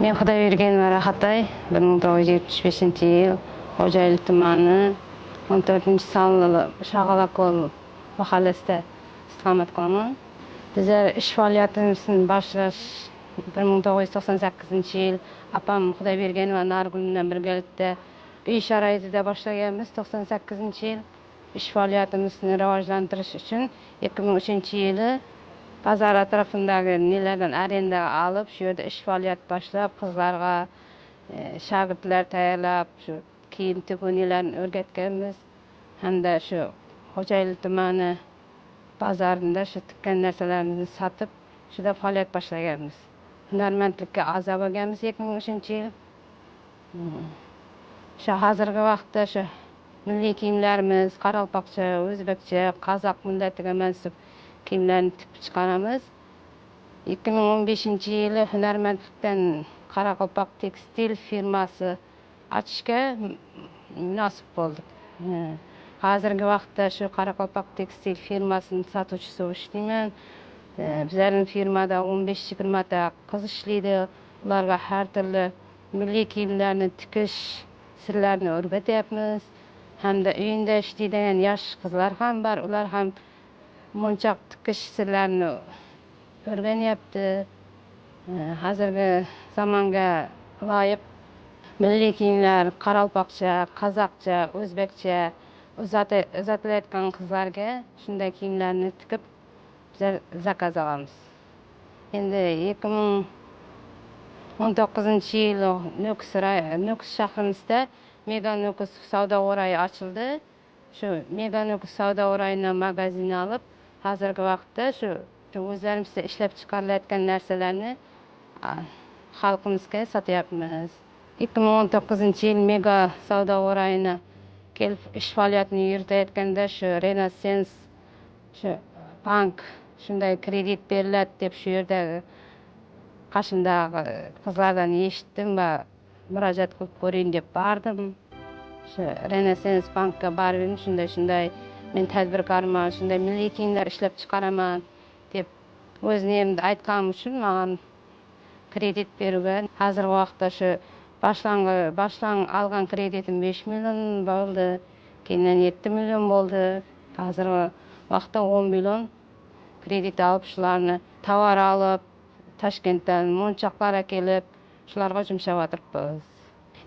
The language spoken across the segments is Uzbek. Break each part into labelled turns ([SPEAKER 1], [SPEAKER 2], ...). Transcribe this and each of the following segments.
[SPEAKER 1] Мен Құдайбергенова Рахатай, 1975 yıl Hocaeli tumanı 14 sanlı Şağalakol mahallesinde istikamet kılaman. Bizler iş faaliyetimizni başlaş 1998 yıl apam Құдайбергенова Nargül bilen birgelikde uy şaraitida başlaganmiz. 98 yıl iş faaliyetimizni rivojlantirish uchun 2003 yılı Pazar atrafındagi nelerden arenda alıp şu yerda ish faoliyat boshlab qizlarga shogirdlar tayyorlab shu kiyim tiguv nelerini o'rgatganmiz hamda shu Xo'jayli tumani bozorida shu tikkan narsalarni sotib shuda faoliyat boshlaganmiz. Hunarmandlikka a'zo bo'lganmiz 2003 yil. Shu hozirgi vaqtda shu milliy kiyimlarimiz qoraqalpoqcha, o'zbekcha, qozoq millatiga mansub kiyimlarni tikib chiqaramiz. 2015 yılı Hunarmandlikdan Qoraqalpoq tekstil firması ochishga munosib bo'ldik. Hozirgi vaqtda shu Qoraqalpoq tekstil firmasini sotuvchisi bo'lib ishlayman. Bizning firmada 15-20 ta qiz ishlaydi. Ularga har turli milliy kiyimlarni tikish sirlarini o'rgatyapmiz. Hamda uyinda ishlaydigan yosh qizlar ham bor. Ular ham monchoq tikish sirlarini o'rganyapti. Hozirgi zamonga loyiq milliy kiyimlar qoraqalpoqcha, qozoqcha, o'zbekcha uzatilayotgan qizlarga shunday kiyimlarni tikib bizlar zakaz olamiz. Endi 2019 yılı Nukus shahrimizda Mega Nukus savdo o'rayi ochildi. Shu Mega Nukus savdo o'rayidan magazin olib, hozirgi vaqtda shu o'zlarimizda ishlab chiqarilayotgan narsalarni xalqimizga sotyapmiz. 2019 yil Mega savdo o'rayini kelib ish faoliyatini yuritayotganda shu Renaissance shu bank shunday kredit beriladi deb shu yerdagi qashimdagi qizlardan eshitdim va murojaat qilib ko'ring deb bordim. Shu Renaissance bankka borib shunday men tadbirkorman, shunday milliy kiyimlar ishlab chiqaraman deb o'z nemimni aytganim uchun menga kredit bergan. Hozirgi vaqtda shu boshlang olgan kreditim 5 million bo'ldi, keyin 7 million bo'ldi. Hozirgi vaqtda 10 million kredit olib, shularni tovar olib, Toshkentdan monchoqlar kelib, shularga jumshab o'tiribmiz.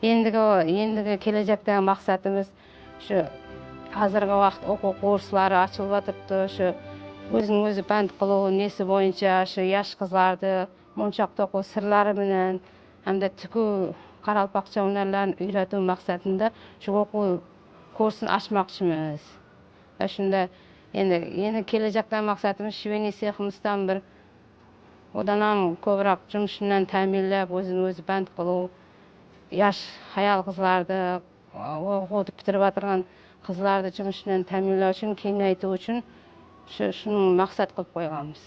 [SPEAKER 1] Endigi kelajakdagi maqsadimiz shu hozirgi vaqt o'quv kurslari ochilib o'tiribdi. Shu o'zini band qiluv nesi bo'yicha shu yosh qizlarni monchoq to'quv sirlari bilan hamda tikuv qoraqalpoqcha hunarlarini o'rgatuv maqsadida shu o'quv kursini ochmoqchimiz. Va shunda endi kelajakdagi maqsadimiz shiveniy seximizdan bir odan ham ko'proq jumush bilan ta'minlab, o'zini band qiluv yosh hayol qizlarni o'quvni bitirib o'tirgan qizlarni jumush bilan ta'minlash uchun, kengaytirish uchun shuni maqsad qilib qo'yganmiz.